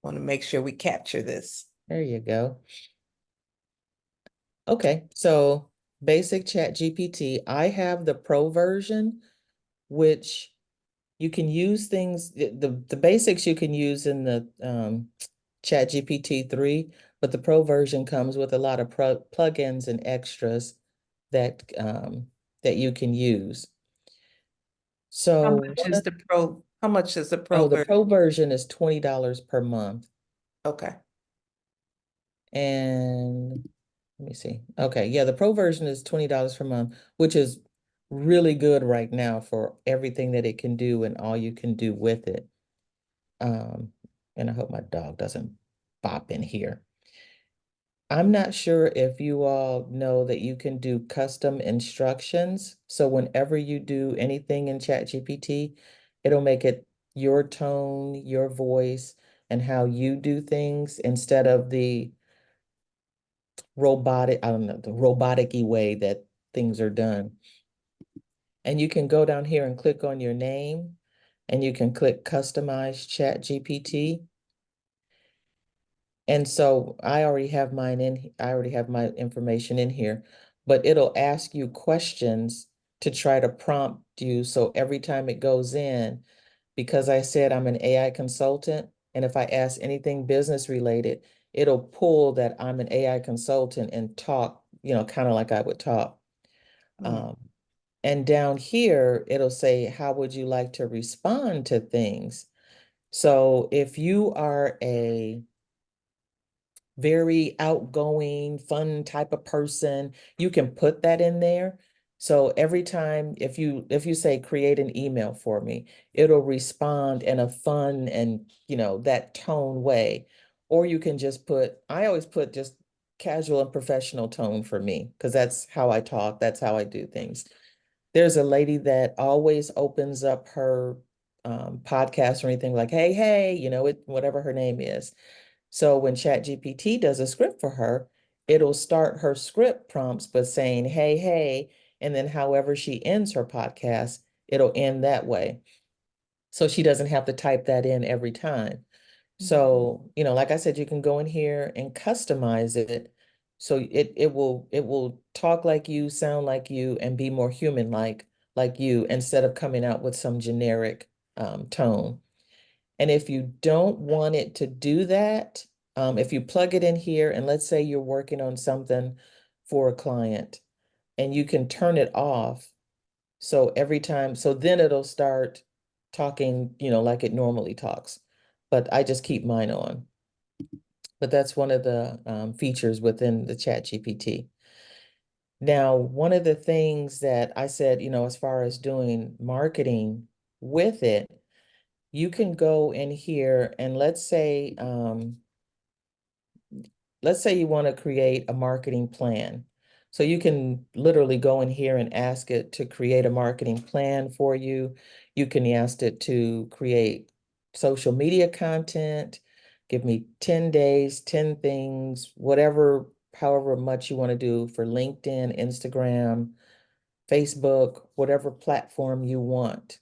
Want to make sure we capture this. There you go. Okay, so basic Chat GPT. I have the pro version, which you can use things, the basics you can use in the Chat GPT 3, but the pro version comes with a lot of plugins and extras that that you can use. How So much is the pro? How much is the pro oh, the version? pro version is $20 per month. Okay. And let me see. Okay, yeah, the pro version is $20 per month, which is really good right now for everything that it can do and all you can do with it. Um, and I hope my dog doesn't bop in here. I'm not sure if you all know that you can do custom instructions. So whenever you do anything in ChatGPT, it'll make it your tone, your voice, and how you do things instead of the robotic, I don't know, the robotic-y way that things are done. And you can go down here and click on your name, and you can click Customize Chat GPT. And so I already have mine in, I already have my information in here, but it'll ask you questions to try to prompt you. So every time it goes in, because I said I'm an AI consultant, and if I ask anything business related, it'll pull that I'm an AI consultant and talk, kind of like I would talk. Um, and down here, it'll say, how would you like to respond to things? So if you are a very outgoing, fun type of person, you can put that in there. So every time if you say create an email for me, it'll respond in a fun and that tone way. Or you can just I always put just casual and professional tone for me, because that's how I talk, that's how I do things. There's a lady that always opens up her podcast or anything like, hey, whatever her name is. So when ChatGPT does a script for her, it'll start her script prompts by saying, hey, and then however she ends her podcast, it'll end that way. So she doesn't have to type that in every time. So, like I said, you can go in here and customize it. So it will talk like you, sound like you, and be more human like you, instead of coming out with some generic tone. And if you don't want it to do that, if you plug it in here, and let's say you're working on something for a client, and you can turn it off. So every time, so then it'll start talking, like it normally talks. But I just keep mine on. But that's one of the features within the Chat GPT. Now, one of the things that I said, as far as doing marketing with it, you can go in here and let's say you want to create a marketing plan. So you can literally go in here and ask it to create a marketing plan for you. You can ask it to create social media content, give me 10 days, 10 things, whatever, however much you want to do for LinkedIn, Instagram, Facebook, whatever platform you want.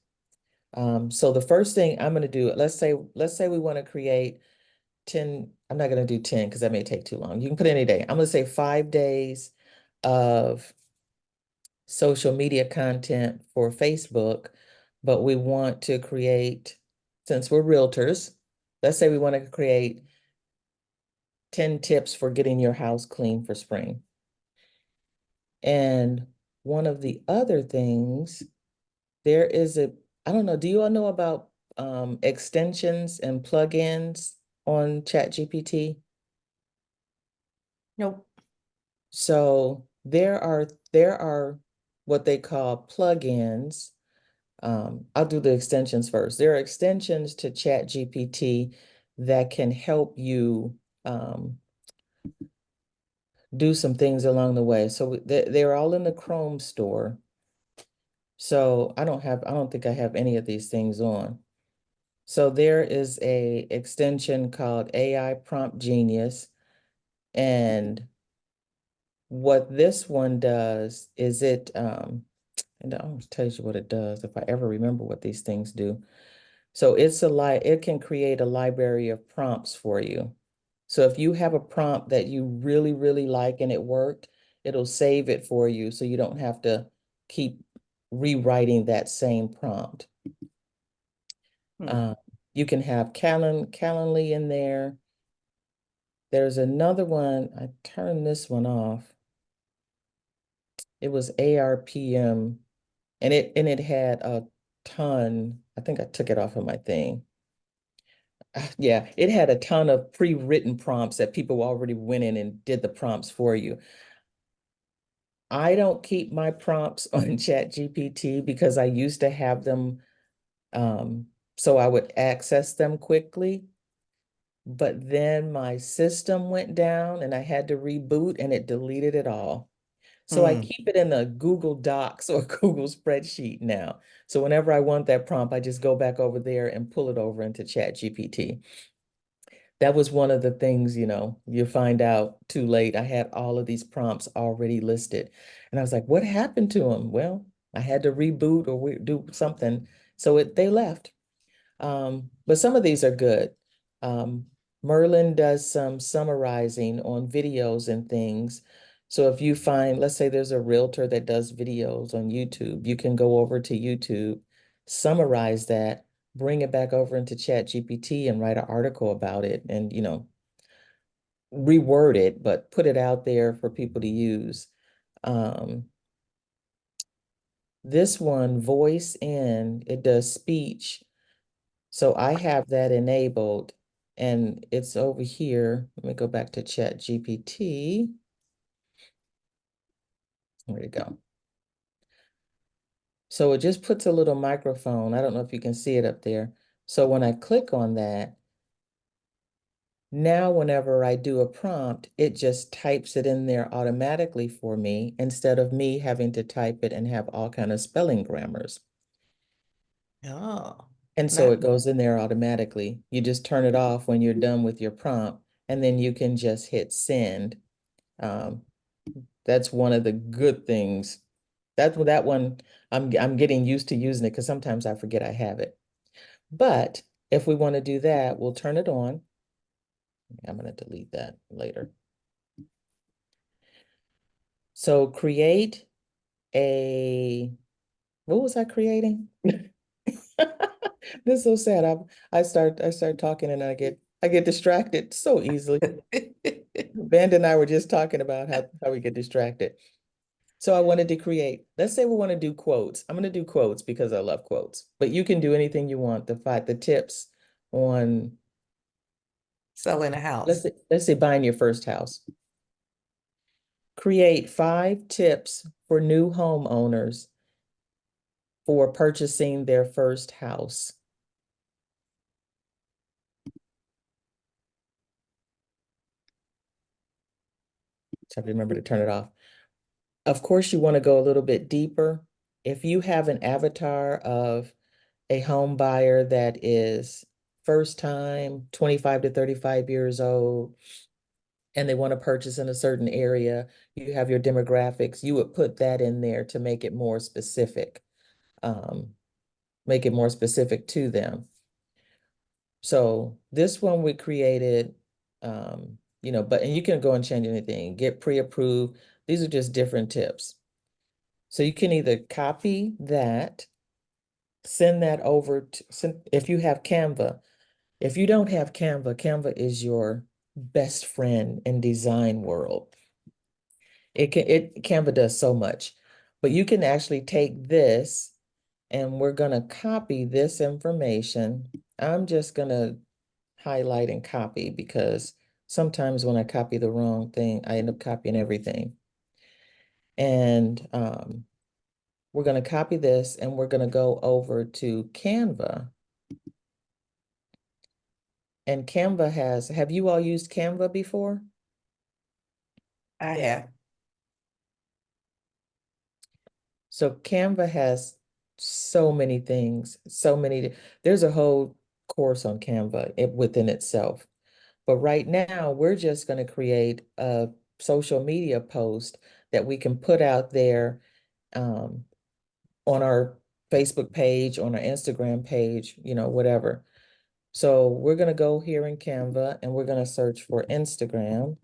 So the first thing I'm going to do, let's say we want to create 10, I'm not going to do 10 because that may take too long. You can put any day. I'm going to say 5 days of social media content for Facebook, but we want to create, since we're realtors, let's say we want to create 10 tips for getting your house clean for spring. And one of the other things, there is I don't know, do you all know about extensions and plugins on ChatGPT? Nope. So there are what they call plugins. I'll do the extensions first. There are extensions to ChatGPT that can help you do some things along the way. So they're all in the Chrome store. So I don't think I have any of these things on. So there is a extension called AI Prompt Genius, and what this one does is and I'll tell you what it does if I ever remember what these things do. So it can create a library of prompts for you. So if you have a prompt that you really, really like and it worked, it'll save it for you so you don't have to keep rewriting that same prompt. Hmm. You can have Calendly in there. There's another one. I turned this one off. It was ARPM, and it had a ton. I think I took it off of my thing. Yeah, it had a ton of pre-written prompts that people already went in and did the prompts for you. I don't keep my prompts on Chat GPT because I used to have them so I would access them quickly. But then my system went down and I had to reboot and it deleted it all. So I Hmm. keep it in a Google Docs or Google spreadsheet now. So whenever I want that prompt, I just go back over there and pull it over into Chat GPT. That was one of the things, you find out too late. I had all of these prompts already listed. And I was like, what happened to them? Well, I had to reboot or do something. So they left. But some of these are good. Um, Merlin does some summarizing on videos and things. So if you find, let's say there's a realtor that does videos on YouTube, you can go over to YouTube, summarize that, bring it back over into Chat GPT and write an article about it and, reword it, but put it out there for people to use. Um, this one, voice in, it does speech. So I have that enabled and it's over here. Let me go back to Chat GPT. Where'd it go? So it just puts a little microphone. I don't know if you can see it up there. So when I click on that, now whenever I do a prompt, it just types it in there automatically for me instead of me having to type it and have all kind of spelling grammars. Oh, And so that, it goes in there automatically. You just turn it off when you're done with your prompt, and then you can just hit send. Um, that's one of the good things. That one, I'm getting used to using it because sometimes I forget I have it. But if we want to do that, we'll turn it on. I'm going to delete that later. So create what was I creating? This is so sad. I start talking and I get distracted so easily. Vanda and I were just talking about how we get distracted. So I wanted to create, let's say we want to do quotes. I'm going to do quotes because I love quotes, but you can do anything you want. The tips on, selling a house. let's say buying your first house. Create 5 tips for new homeowners for purchasing their first house. So I have to remember to turn it off. Of course, you want to go a little bit deeper. If you have an avatar of a home buyer that is first time, 25 to 35 years old, and they want to purchase in a certain area, you have your demographics, you would put that in there to make it more specific, make it more specific to them. So this one we created, and you can go and change anything, get pre-approved. These are just different tips. So you can either copy that, send that over to, if you have Canva. If you don't have Canva, Canva is your best friend in design world. Canva does so much, but you can actually take this and we're gonna copy this information. I'm just gonna highlight and copy because sometimes when I copy the wrong thing, I end up copying everything. And we're gonna copy this and we're gonna go over to Canva. And Canva have you all used Canva before? I have. So Canva has so many things, there's a whole course on Canva within itself. But right now, we're just going to create a social media post that we can put out there on our Facebook page, on our Instagram page, whatever. So we're gonna go here in Canva and we're gonna search for Instagram.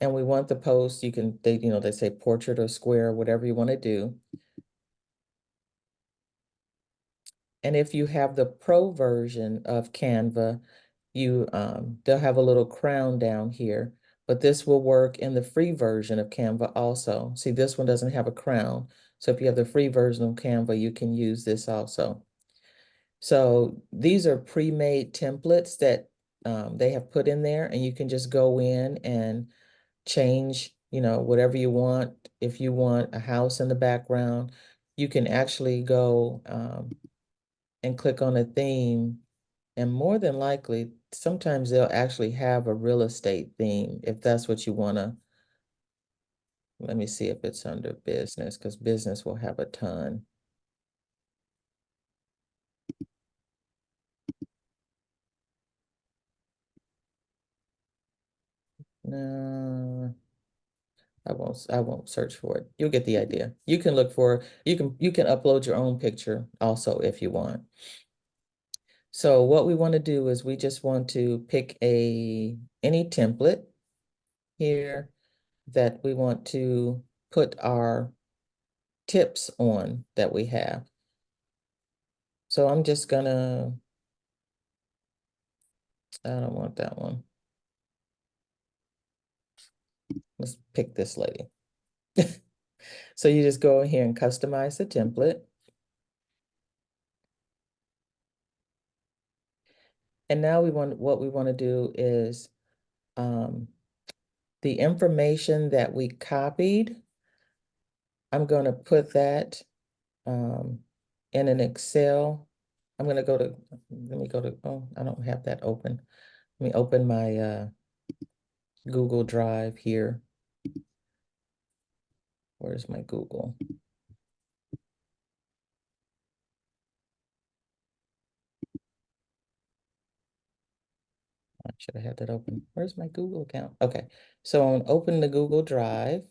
And we want the post, they say portrait or square, whatever you want to do. And if you have the pro version of Canva, they'll have a little crown down here, but this will work in the free version of Canva also. See, this one doesn't have a crown. So if you have the free version of Canva, you can use this also. So these are pre-made templates that they have put in there, and you can just go in and change, whatever you want. If you want a house in the background, you can actually go and click on a theme, and more than likely, sometimes they'll actually have a real estate theme if that's what you want to. Let me see if it's under business, because business will have a ton. No, I won't search for it. You'll get the idea. You can look for, you can upload your own picture also if you want. So what we want to do is we just want to pick any template here that we want to put our tips on that we have. So I'm just gonna, I don't want that one. Let's pick this lady. So you just go in here and customize the template. And now what we want to do is the information that we copied, I'm going to put that in an Excel. I'm going to let me go to, oh, I don't have that open. Let me open my Google Drive here. Where's my Google? I should have had that open. Where's my Google account? Okay, so I'm gonna open the Google Drive.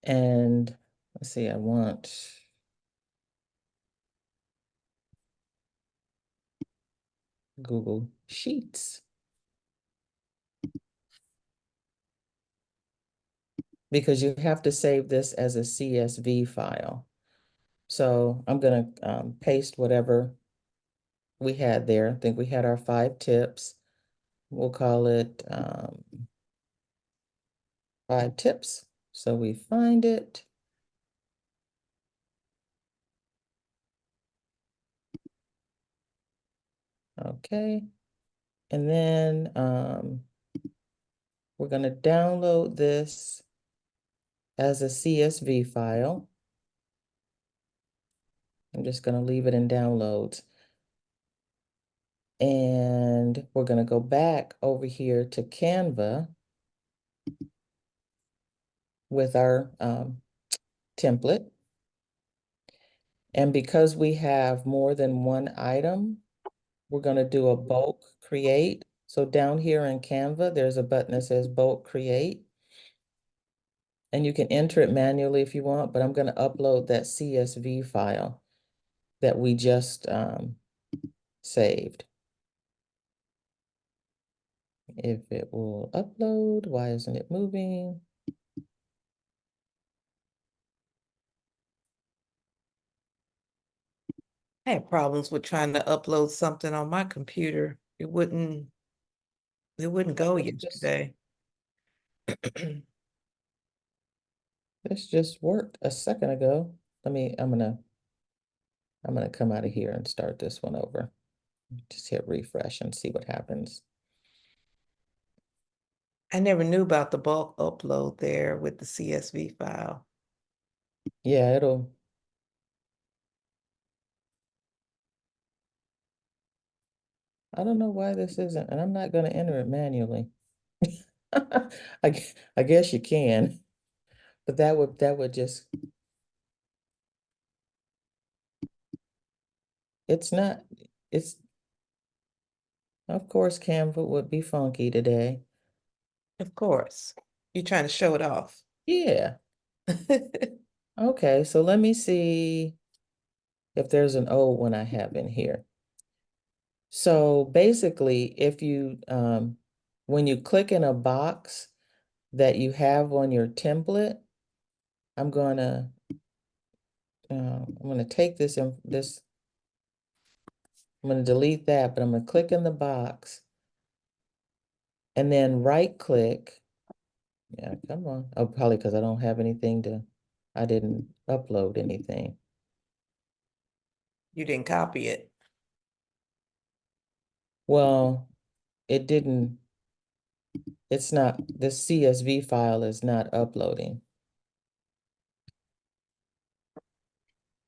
And let's see, I want Google Sheets, because you have to save this as a CSV file. So I'm gonna paste whatever we had there. I think we had our 5 tips. We'll call it 5 tips. So we find it. Okay. And then we're going to download this as a CSV file. I'm just going to leave it in downloads. And we're going to go back over here to Canva with our template. And because we have more than one item, we're going to do a bulk create. So down here in Canva, there's a button that says bulk create. And you can enter it manually if you want, but I'm going to upload that CSV file that we just saved. If it will upload, why isn't it moving? I had problems with trying to upload something on my computer. It wouldn't go yesterday. This just worked a second ago. I'm gonna come out of here and start this one over. Just hit refresh and see what happens. I never knew about the bulk upload there with the CSV file. Yeah, I don't know why this isn't, and I'm not gonna enter it manually. I guess you can, but that would just, it's not, it's, of course, Canva would be funky today. Of course. You're trying to show it off. Yeah. Okay, so let me see if there's an old one I have in here. So basically, if you, when you click in a box that you have on your template, I'm gonna take this, I'm gonna delete that, but I'm gonna click in the box and then right click. Yeah, come on. Oh, probably because I don't have anything I didn't upload anything. You didn't copy it. Well, it didn't, it's not, this CSV file is not uploading.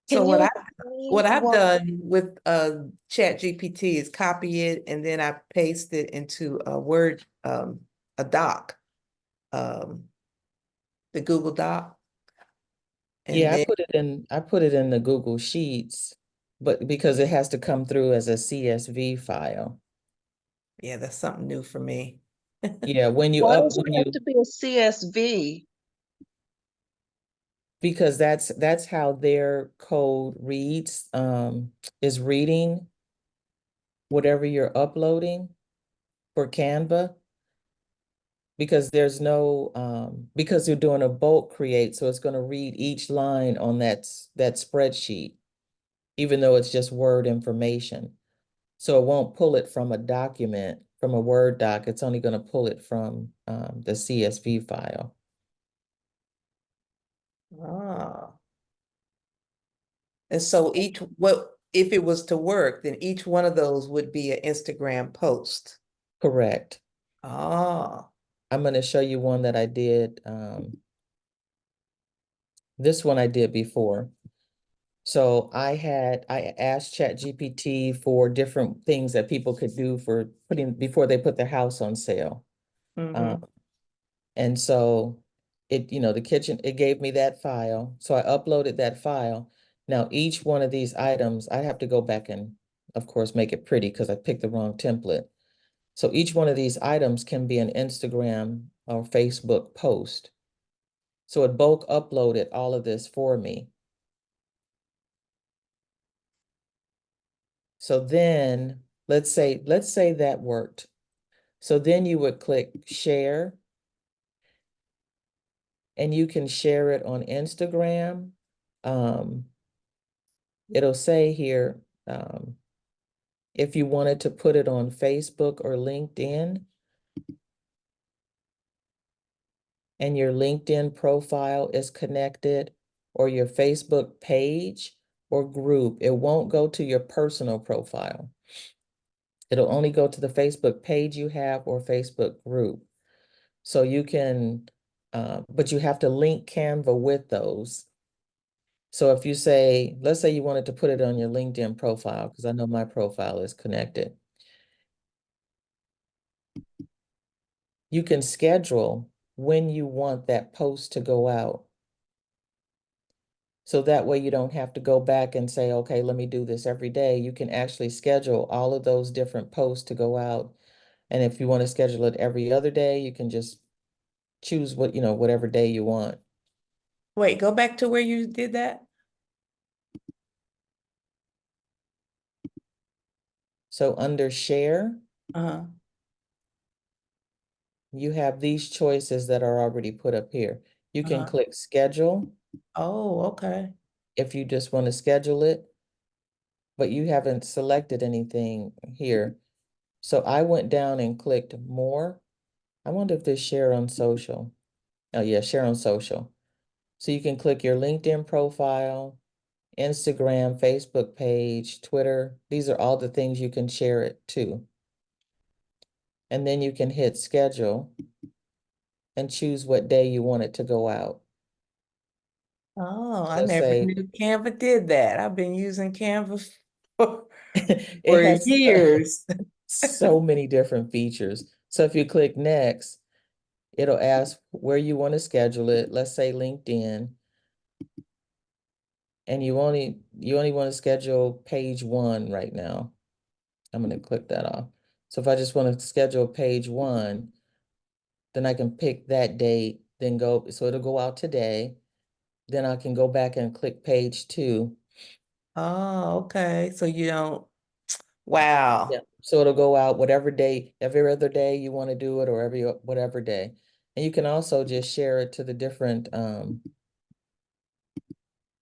So Can what you I explain what I've what, done with Chat GPT is copy it and then I paste it into a Word a doc, um, the Google Doc, and Yeah, then I put it in the Google Sheets, but because it has to come through as a CSV file. yeah, that's something new for me. Yeah, why does it have to be a CSV? because that's how their code reads, is reading whatever you're uploading for Canva. Because there's no, because you're doing a bulk create, so it's going to read each line on that spreadsheet, even though it's just Word information. So it won't pull it from a document, from a Word doc. It's only going to pull it from the CSV file. Ah. And so if it was to work, then each one of those would be an Instagram post. Correct. Ah, I'm going to show you one that I did. This one I did before. So I asked Chat GPT for different things that people could do for before they put their house on sale. mm-hmm. And so it gave me that file. So I uploaded that file. Now, each one of these items, I have to go back and, of course, make it pretty because I picked the wrong template. So each one of these items can be an Instagram or Facebook post. So it bulk uploaded all of this for me. So then let's say that worked. So then you would click share and you can share it on Instagram. It'll say here, if you wanted to put it on Facebook or LinkedIn and your LinkedIn profile is connected or your Facebook page or group, it won't go to your personal profile. It'll only go to the Facebook page you have or Facebook group. So you can, but you have to link Canva with those. So if you say, let's say you wanted to put it on your LinkedIn profile, because I know my profile is connected. You can schedule when you want that post to go out. So that way you don't have to go back and say, okay, let me do this every day. You can actually schedule all of those different posts to go out. And if you want to schedule it every other day, you can just choose whatever day you want. Wait, go back to where you did that. So under share, Uh-huh. you have these choices that are already put up here. You can Uh-huh. click schedule Oh, okay. if you just want to schedule it, but you haven't selected anything here. So I went down and clicked more. I wonder if there's share on social. Oh yeah, share on social. So you can click your LinkedIn profile, Instagram, Facebook page, Twitter. These are all the things you can share it to. And then you can hit schedule and choose what day you want it to go out. Oh, I So never say, knew Canva did that. I've been using Canva for, it for has years. so many different features. So if you click next, it'll ask where you want to schedule it. Let's say LinkedIn. And you only want to schedule page 1 right now. I'm going to click that off. So if I just want to schedule page 1, then I can pick that date, then go, so it'll go out today. Then I can go back and click page 2. Oh, okay. So you don't, wow. Yeah. So it'll go out whatever day, every other day you want to do it, or every whatever day. And you can also just share it to the different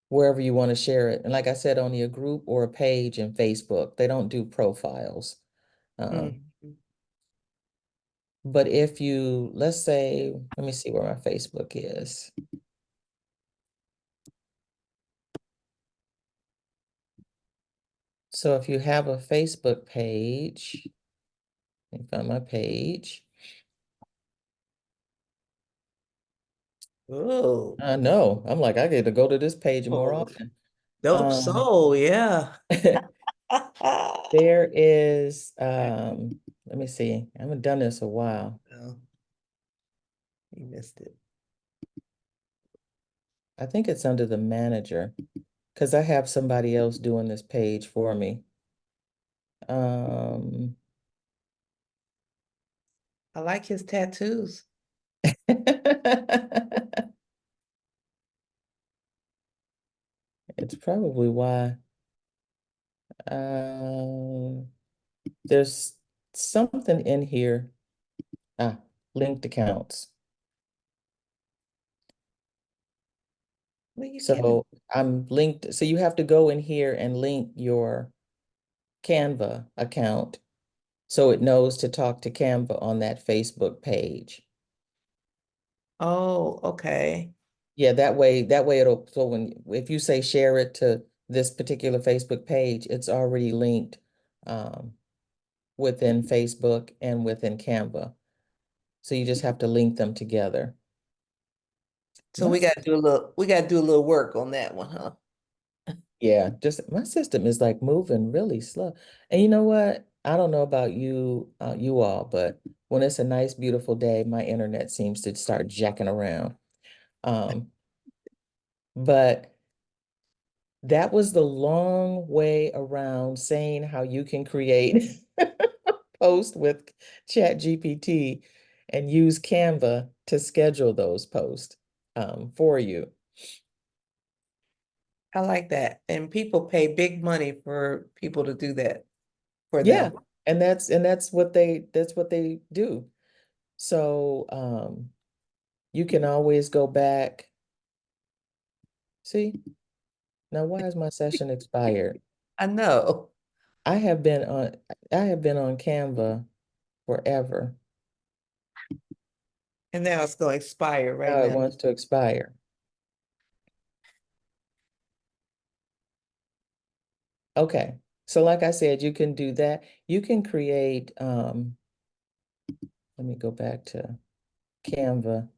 wherever you want to share it. And like I said, only a group or a page in Facebook. They don't do profiles. Mhm. But if you, let's say, let me see where my Facebook is. So if you have a Facebook page, let me find my page. Oh, I know. I'm like, I get to go to this page more oh, often. dope Um, soul, yeah. there is, let me see. I haven't done this a while. Oh, you missed it. I think it's under the manager because I have somebody else doing this page for me. I like his tattoos. It's probably why. There's something in here. Linked accounts. Well, you can. So I'm linked. So you have to go in here and link your Canva account so it knows to talk to Canva on that Facebook page. Oh, okay. Yeah, that way it'll, so if you say share it to this particular Facebook page, it's already linked within Facebook and within Canva. So you just have to link them together. So we gotta do a little work on that one, huh? Yeah, just my system is like moving really slow. And you know what? I don't know about you, you all, but when it's a nice, beautiful day, my internet seems to start jacking around. Um, but that was the long way around saying how you can create post with Chat GPT and use Canva to schedule those posts for you. I like that. And people pay big money for people to do that for Yeah, them. and that's what they do. So you can always go back. See, now why is my session expired? I know. I have been on Canva forever. And now it's gonna expire right Now it now. wants to expire. Okay. So like I said, you can do that. You can create, let me go back to Canva.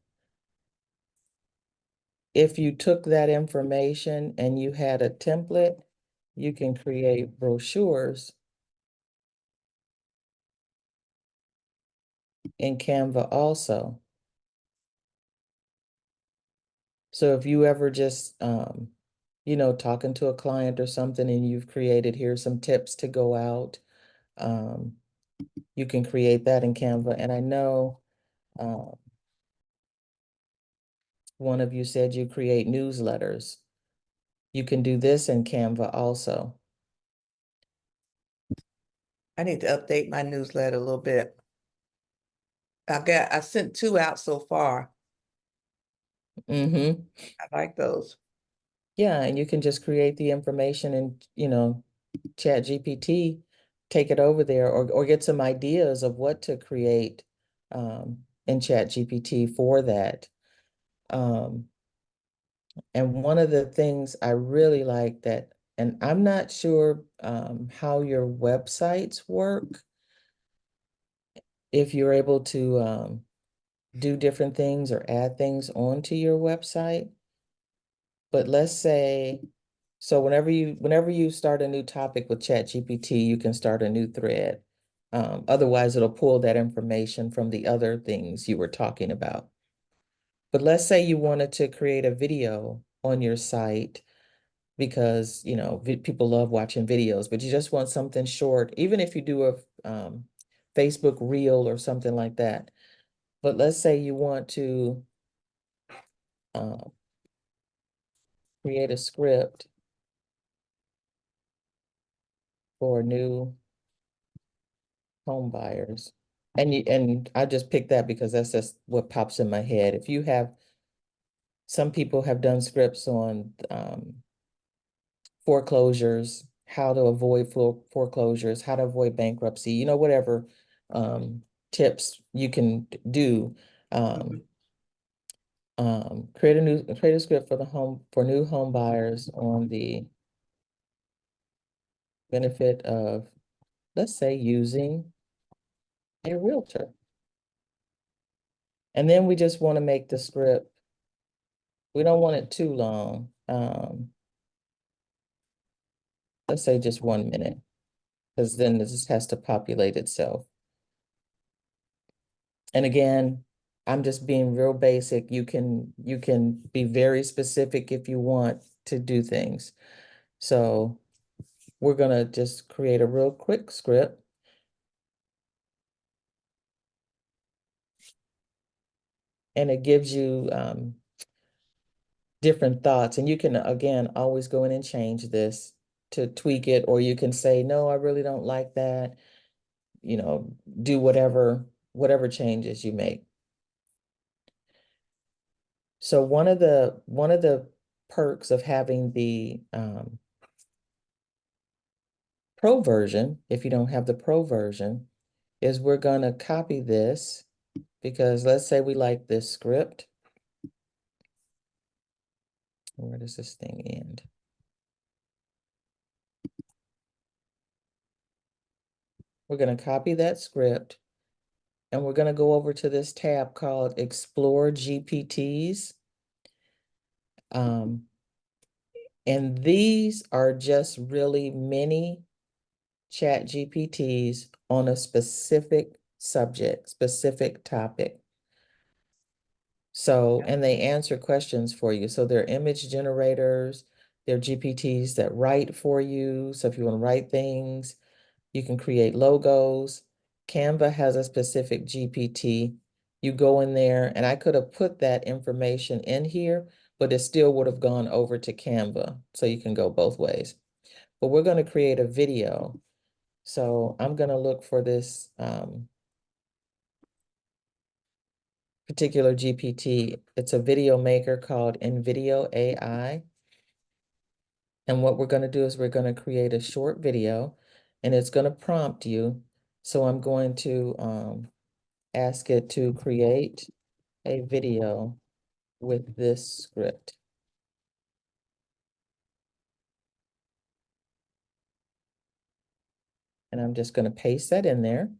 If you took that information and you had a template, you can create brochures in Canva also. So if you ever just, talking to a client or something and you've created, here's some tips to go out, um, you can create that in Canva. And I know one of you said you create newsletters. You can do this in Canva also. I need to update my newsletter a little bit. I sent 2 out so far. Mm-hmm. I like those. Yeah, and you can just create the information and, Chat GPT, take it over there or get some ideas of what to create in Chat GPT for that. And one of the things I really like that, and I'm not sure how your websites work, if you're able to do different things or add things onto your website. But let's say, so whenever you start a new topic with Chat GPT, you can start a new thread. Otherwise, it'll pull that information from the other things you were talking about. But let's say you wanted to create a video on your site because, people love watching videos, but you just want something short, even if you do a Facebook reel or something like that. But let's say you want to create a script for new home buyers. And I just picked that because that's just what pops in my head. If you have, some people have done scripts on foreclosures, how to avoid foreclosures, how to avoid bankruptcy, you know, whatever tips you can do. Create a script for new home buyers on the benefit of, let's say, using a realtor. And then we just want to make the script, we don't want it too long. Let's say just 1 minute, because then this has to populate itself. And again, I'm just being real basic. You can be very specific if you want to do things. So we're gonna just create a real quick script. And it gives you different thoughts. And you can, again, always go in and change this to tweak it, or you can say, no, I really don't like that. You know, do whatever changes you make. So one of the perks of having the pro version, if you don't have the pro version, is we're gonna copy this, because let's say we like this script. Where does this thing end? We're gonna copy that script, and we're gonna go over to this tab called Explore GPTs. And these are just really mini Chat GPTs on a specific subject, specific topic. So, and they answer questions for you. So they're image generators, they're GPTs that write for you. So if you want to write things, you can create logos. Canva has a specific GPT. You go in there, and I could have put that information in here, but it still would have gone over to Canva. So you can go both ways. But we're going to create a video. So I'm going to look for this particular GPT. It's a video maker called InVideo AI. And what we're going to do is we're going to create a short video, and it's going to prompt you. So I'm going to ask it to create a video with this script. And I'm just going to paste that in there.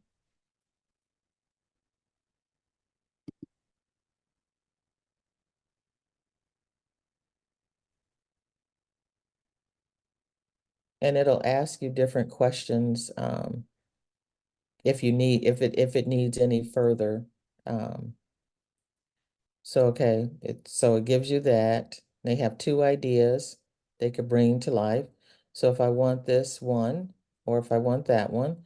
And it'll ask you different questions if it needs any further. So okay, so it gives you that. They have 2 ideas they could bring to life. So if I want this one, or if I want that one,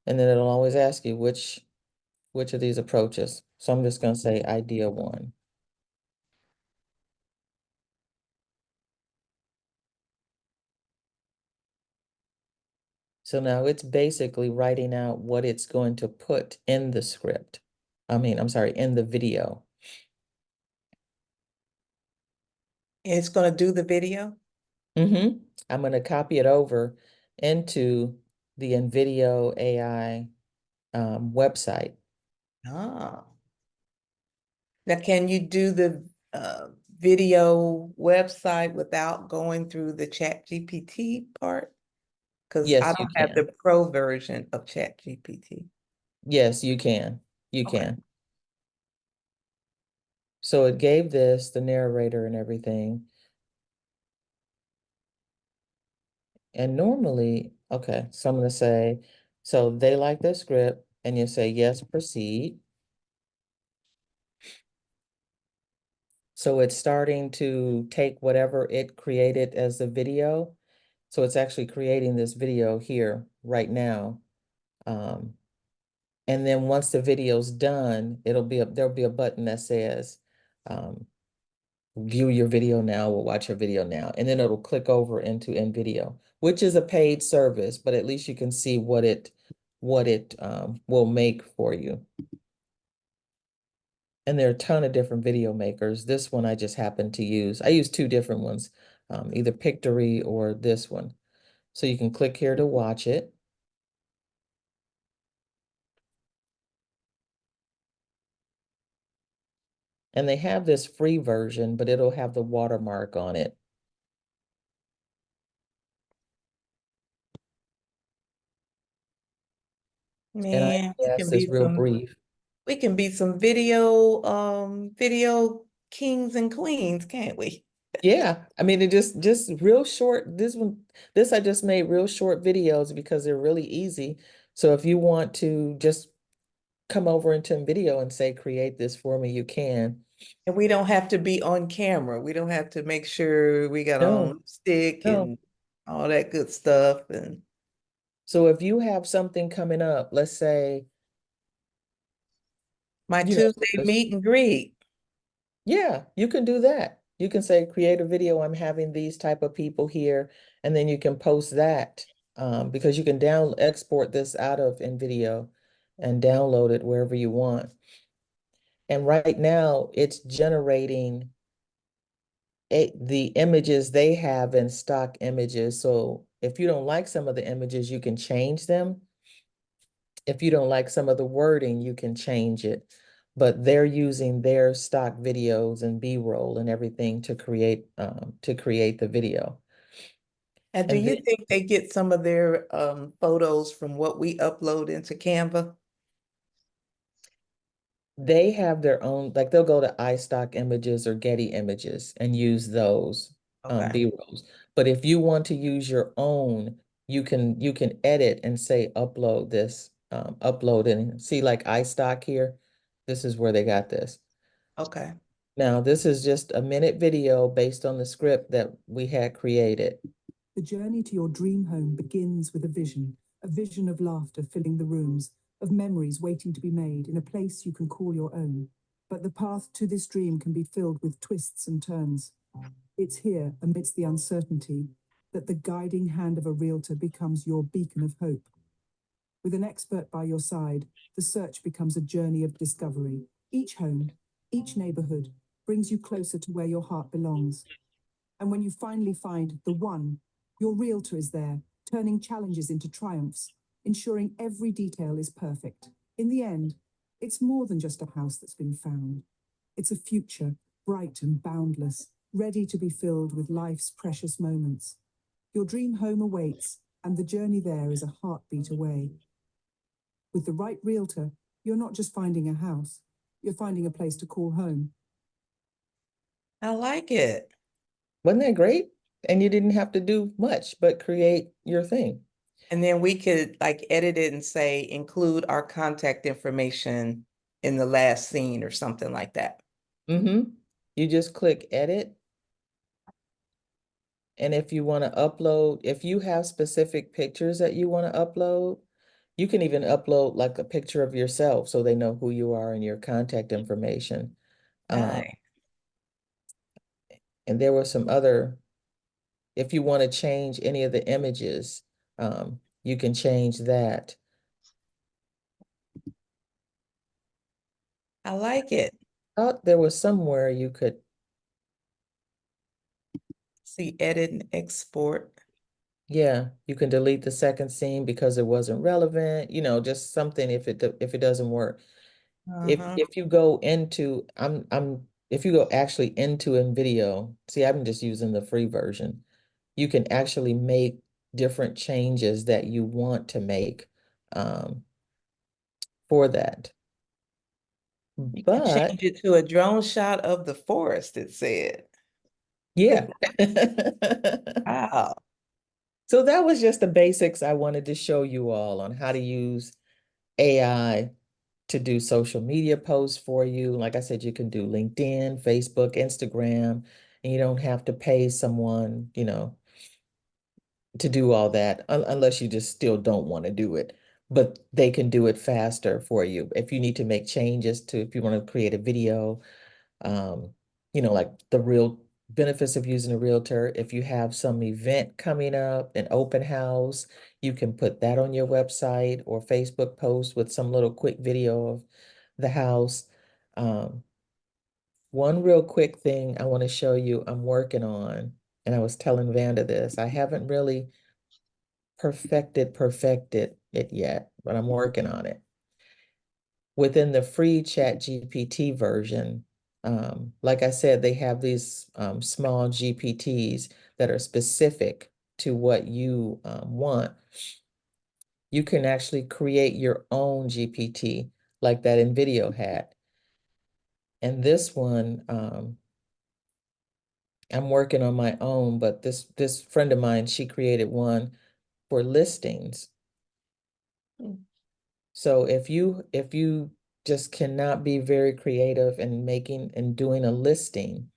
and then it'll always ask you which of these approaches. So I'm just going to say idea 1. So now it's basically writing out what it's going to put in the script. I'm sorry, in the video. And it's gonna do the video? I'm going to copy it over into the InVideo AI website. Ah. Now, can you do the video website without going through the Chat GPT part? Because Yes, I you don't have can. the pro version of Chat GPT. Yes, you can. You Okay. can. So it gave this the narrator and everything. And normally, okay, so I'm going to say, so they like the script, and you say, yes, proceed. So it's starting to take whatever it created as the video. So it's actually creating this video here right now. And then once the video's done, there'll be a button that says, view your video now or watch your video now. And then it'll click over into InVideo, which is a paid service, but at least you can see what it will make for you. And there are a ton of different video makers. This one I just happened to use. I use two different ones, either Pictory or this one. So you can click here to watch it. And they have this free version, but it'll have the watermark on it. Man, we Yes, can it's be real brief. we can be some video kings and queens, can't we? Yeah, I mean, it just real short. This I just made real short videos because they're really easy. So if you want to just come over into video and say, create this for me, you can. And we don't have to be on camera. We don't have to make sure we got on No, lipstick no. and all that good stuff. And So if you have something coming up, let's say, my you know, Tuesday meet and greet. yeah, you can do that. You can say, create a video. I'm having these type of people here, and then you can post that because you can export this out of InVideo and download it wherever you want. And right now, it's generating the images they have in stock images. So if you don't like some of the images, you can change them. If you don't like some of the wording, you can change it. But they're using their stock videos and B-roll and everything to create the video. And do And you then think they get some of their photos from what we upload into Canva? they have their own, like they'll go to iStock images or Getty images and use those Okay. B-rolls. But if you want to use your own, you can edit and say upload this, upload and see like iStock here. This is where they got this. Okay. Now, this is just a minute video based on the script that we had created. The journey to your dream home begins with a vision of laughter filling the rooms, of memories waiting to be made in a place you can call your own. But the path to this dream can be filled with twists and turns. It's here, amidst the uncertainty, that the guiding hand of a realtor becomes your beacon of hope. With an expert by your side, the search becomes a journey of discovery. Each home, each neighborhood brings you closer to where your heart belongs. And when you finally find the one, your realtor is there, turning challenges into triumphs, ensuring every detail is perfect. In the end, it's more than just a house that's been found. It's a future, bright and boundless, ready to be filled with life's precious moments. Your dream home awaits, and the journey there is a heartbeat away. With the right realtor, you're not just finding a house, you're finding a place to call home. I like it. Wasn't that great? And you didn't have to do much but create your thing. And then we could like edit it and say, include our contact information in the last scene or something like that. Mm-hmm. You just click edit. And if you want to upload, if you have specific pictures that you want to upload, you can even upload like a picture of yourself so they know who you are and your contact information. Nice. And there were some other, if you want to change any of the images, you can change that. I like it. Oh, there was somewhere you could, See, edit and export. yeah, you can delete the second scene because it wasn't relevant, just something if it doesn't work. If you go into, if you go actually into InVideo, see, I'm just using the free version. You can actually make different changes that you want to make for that. You can But change it to a drone shot of the forest, it said. yeah. Wow. So that was just the basics I wanted to show you all on how to use AI to do social media posts for you. Like I said, you can do LinkedIn, Facebook, Instagram, and you don't have to pay someone, to do all that unless you just still don't want to do it. but they can do it faster for you. If you need to make changes to, if you want to create a video, like the real benefits of using a realtor. If you have some event coming up, an open house, you can put that on your website or Facebook post with some little quick video of the house. One real quick thing I want to show you I'm working on, and I was telling Vanda this, I haven't really perfected it yet, but I'm working on it. Within the free Chat GPT version, like I said, they have these small GPTs that are specific to what you want. You can actually create your own GPT like that InVideo had. And this one, I'm working on my own, but this friend of mine, she created one for listings. So if you just cannot be very creative in making and doing a listing,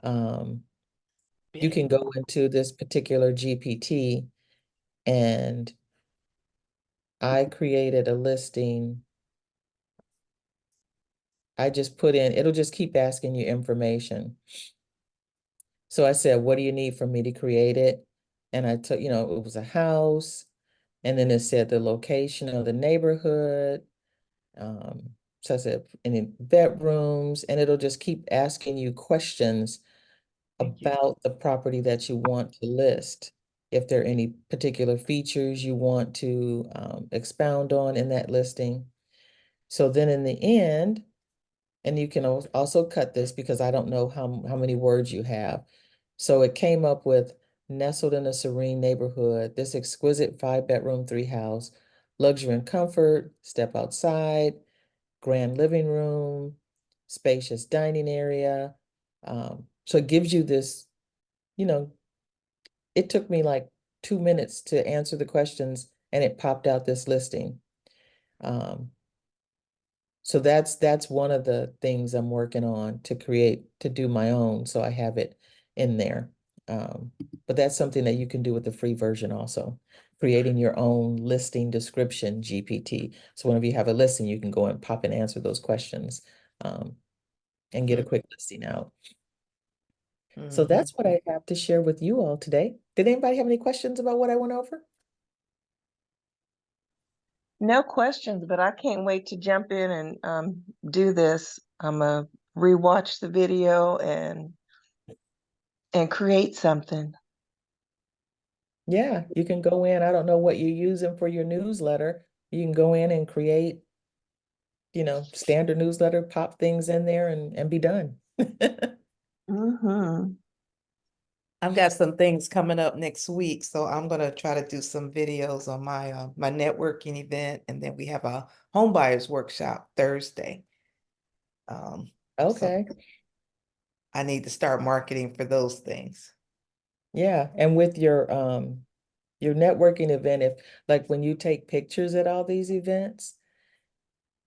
you can go into this particular GPT, and I created a listing. I just put in, it'll just keep asking you information. So I said, what do you need from me to create it? And I took, it was a house, and then it said the location of the neighborhood. So I said, any bedrooms, and it'll just keep asking you questions about the property that you want to list. If there are any particular features you want to expound on in that listing. So then in the end, and you can also cut this because I don't know how many words you have. So it came up with nestled in a serene neighborhood, this exquisite 5-bedroom, 3-house, luxury and comfort, step outside, grand living room, spacious dining area. So it gives you this, it took me like 2 minutes to answer the questions, and it popped out this listing. So that's one of the things I'm working on to do my own, so I have it in there. But that's something that you can do with the free version also, creating your own listing description GPT. So whenever you have a listing, you can go and pop and answer those questions and get a quick listing out. So that's what I have to share with you all today. Did anybody have any questions about what I went over? No questions, but I can't wait to jump in and do this. I'm gonna rewatch the video and create something. Yeah, you can go in. I don't know what you're using for your newsletter. You can go in and create, standard newsletter, pop things in there and be done. Mm-hmm. I've got some things coming up next week, so I'm gonna try to do some videos on my my networking event, and then we have a home buyers workshop Thursday. So Okay. I need to start marketing for those things. Yeah. And with your networking event, if like when you take pictures at all these events,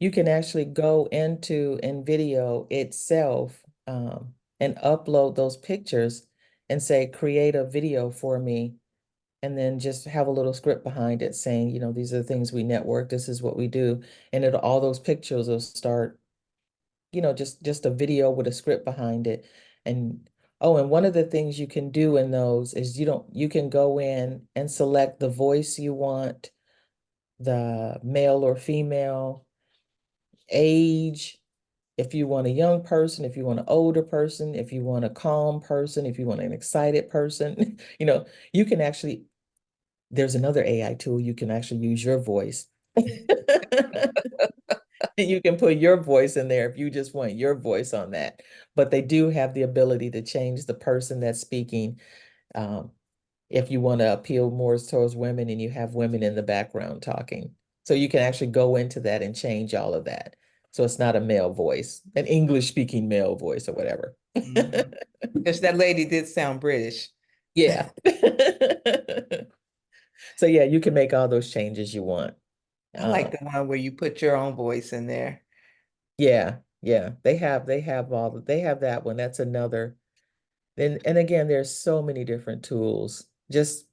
you can actually go into InVideo itself and upload those pictures and say, create a video for me. And then just have a little script behind it saying, these are the things we network, this is what we do. And all those pictures will start, just a video with a script behind it. And oh, and one of the things you can do in those is you can go in and select the voice you want, the male or female, age, if you want a young person, if you want an older person, if you want a calm person, if you want an excited person, you can actually, there's another AI tool, you can actually use your voice. You can put your voice in there if you just want your voice on that. But they do have the ability to change the person that's speaking. If you want to appeal more towards women and you have women in the background talking. So you can actually go into that and change all of that. So it's not a male voice, an English speaking male voice or whatever. Because that lady did sound British. Yeah. So yeah, you can make all those changes you want. I like the one where you put your own voice in there. Yeah, yeah. They have that one. That's another. And again, there's so many different tools. Just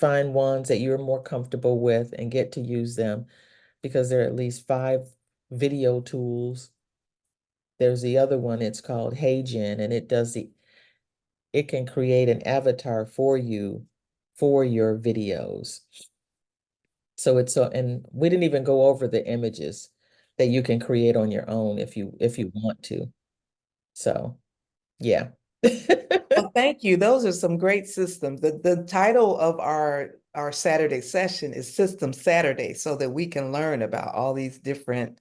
find ones that you're more comfortable with and get to use them, because there are at least 5 video tools. There's the other one, it's called HeyGen, and it can create an avatar for you for your videos. So and we didn't even go over the images that you can create on your own if you want to. So, yeah. Well, thank you. Those are some great systems. The title of our Saturday session is System Saturday, so that we can learn about all these different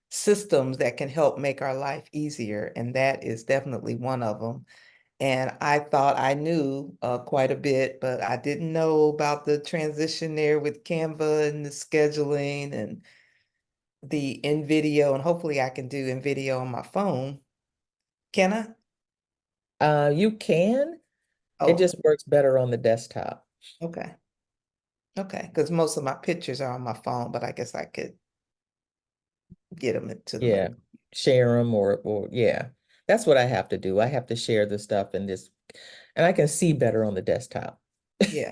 systems that can help make our life easier. And that is definitely one of them. And I thought I knew quite a bit, but I didn't know about the transition there with Canva and the scheduling and the in video. And hopefully I can do in video on my phone. Can I? You can. It Oh, just works better on the desktop. okay. Okay, because most of my pictures are on my phone, but I guess I could get them into the Yeah, share them or yeah. That's what I have to do. I have to share the stuff and I can see better on the desktop. Yeah.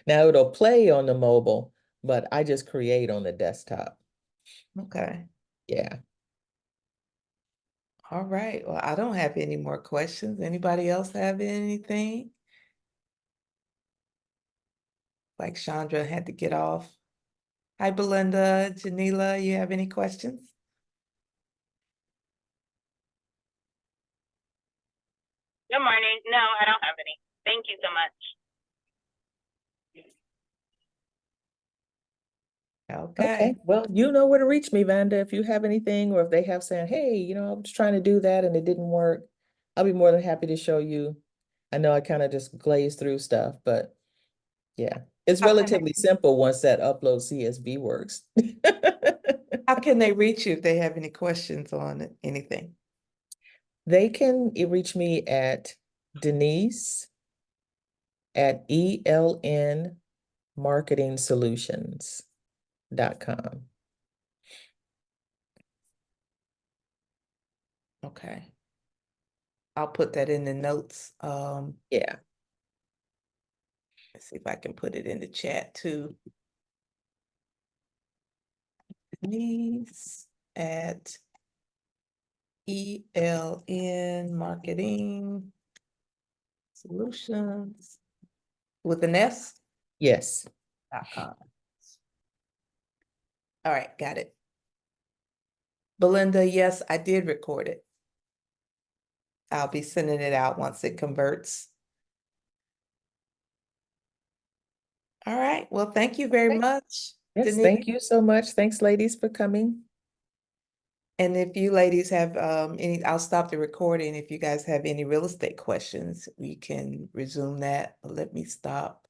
Now it'll play on the mobile, but I just create on the desktop. Okay. Yeah. All right. Well, I don't have any more questions. Anybody else have anything? Like Chandra had to get off. Hi, Belinda, Janila, you have any questions? Good morning. No, I don't have any. Thank you so much. Okay. Okay. Well, you know where to reach me, Vanda, if you have anything, or if they have saying, hey, I was trying to do that and it didn't work. I'll be more than happy to show you. I know I kind of just glazed through stuff, but yeah, it's How can relatively simple once that upload CSV works. How can they reach you if they have any questions on anything? They can reach me at Denise at elnmarketingsolutions.com. Okay. I'll put that in the notes. Yeah. Let's see if I can put it in the chat too. Denise at ELN Marketing Solutions with an S.com. All right, got it. Belinda, yes, I did record it. I'll be sending it out once it converts. All right, well, thank you very much. Yes, Denise. thank you so much. Thanks, ladies, for coming. And if you ladies have I'll stop the recording. If you guys have any real estate questions, we can resume that. Let me stop